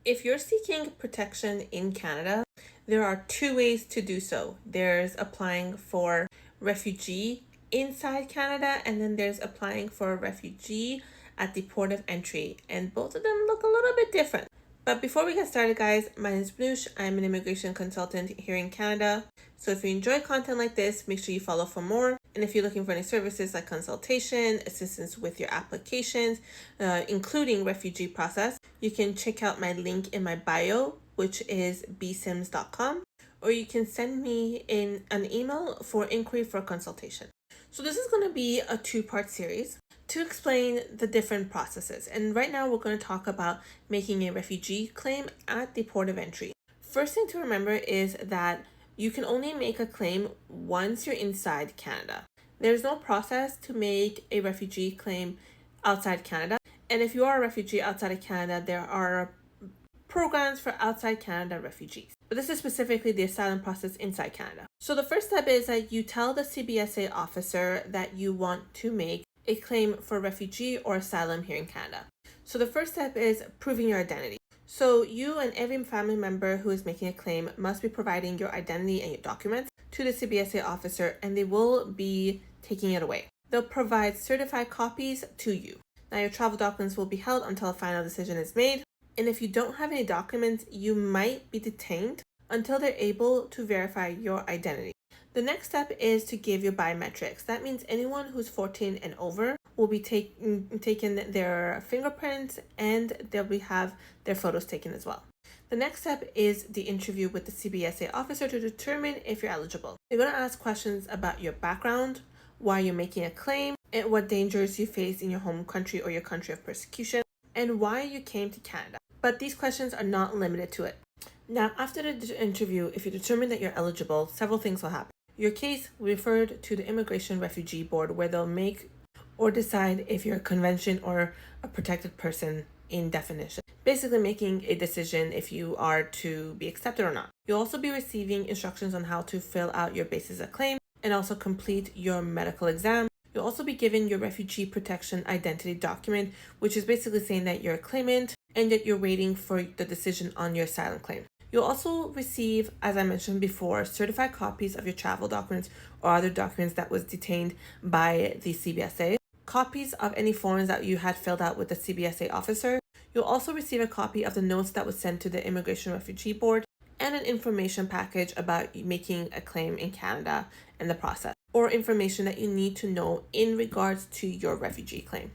If you're seeking protection in Canada, there are two ways to do so. There's applying for refugee inside Canada, and then there's applying for a refugee at the port of entry. And both of them look a little bit different. But before we get started, guys, my name is Bnush. I'm an immigration consultant here in Canada. So if you enjoy content like this, make sure you follow for more. And if you're looking for any services like consultation, assistance with your applications, including refugee process, you can check out my link in my bio, which is bsims.com, or you can send me in an email for inquiry for consultation. So this is going to be a two-part series to explain the different processes. And right now we're going to talk about making a refugee claim at the port of entry. First thing to remember is that you can only make a claim once you're inside Canada. There's no process to make a refugee claim outside Canada. And if you are a refugee outside of Canada, there are programs for outside Canada refugees. But this is specifically the asylum process inside Canada. So the first step is that you tell the Cbsa officer that you want to make a claim for refugee or asylum here in Canada. So the first step is proving your identity. So you and every family member who is making a claim must be providing your identity and your documents to the Cbsa officer, and they will be taking it away. They'll provide certified copies to you. Now your travel documents will be held until a final decision is made. And if you don't have any documents, you might be detained until they're able to verify your identity. The next step is to give your biometrics. That means anyone who's 14 and over will be taking their fingerprints, and they'll have their photos taken as well. The next step is the interview with the Cbsa officer to determine if you're eligible. They're going to ask questions about your background, why you're making a claim, and what dangers you face in your home country or your country of persecution, and why you came to Canada. But these questions are not limited to it. Now, after the interview, if you determine that you're eligible, several things will happen. Your case will be referred to the Immigration Refugee Board, where they'll make or decide if you're a convention or a protected person in definition, basically making a decision if you are to be accepted or not. You'll also be receiving instructions on how to fill out your basis of claim and also complete your medical exam. You'll also be given your refugee protection identity document, which is basically saying that you're a claimant and that you're waiting for the decision on your asylum claim. You'll also receive, as I mentioned before, certified copies of your travel documents or other documents that was detained by the Cbsa, copies of any forms that you had filled out with the Cbsa officer. You'll also receive a copy of the notes that was sent to the Immigration Refugee Board and an information package about making a claim in Canada and the process, or information that you need to know in regards to your refugee claim.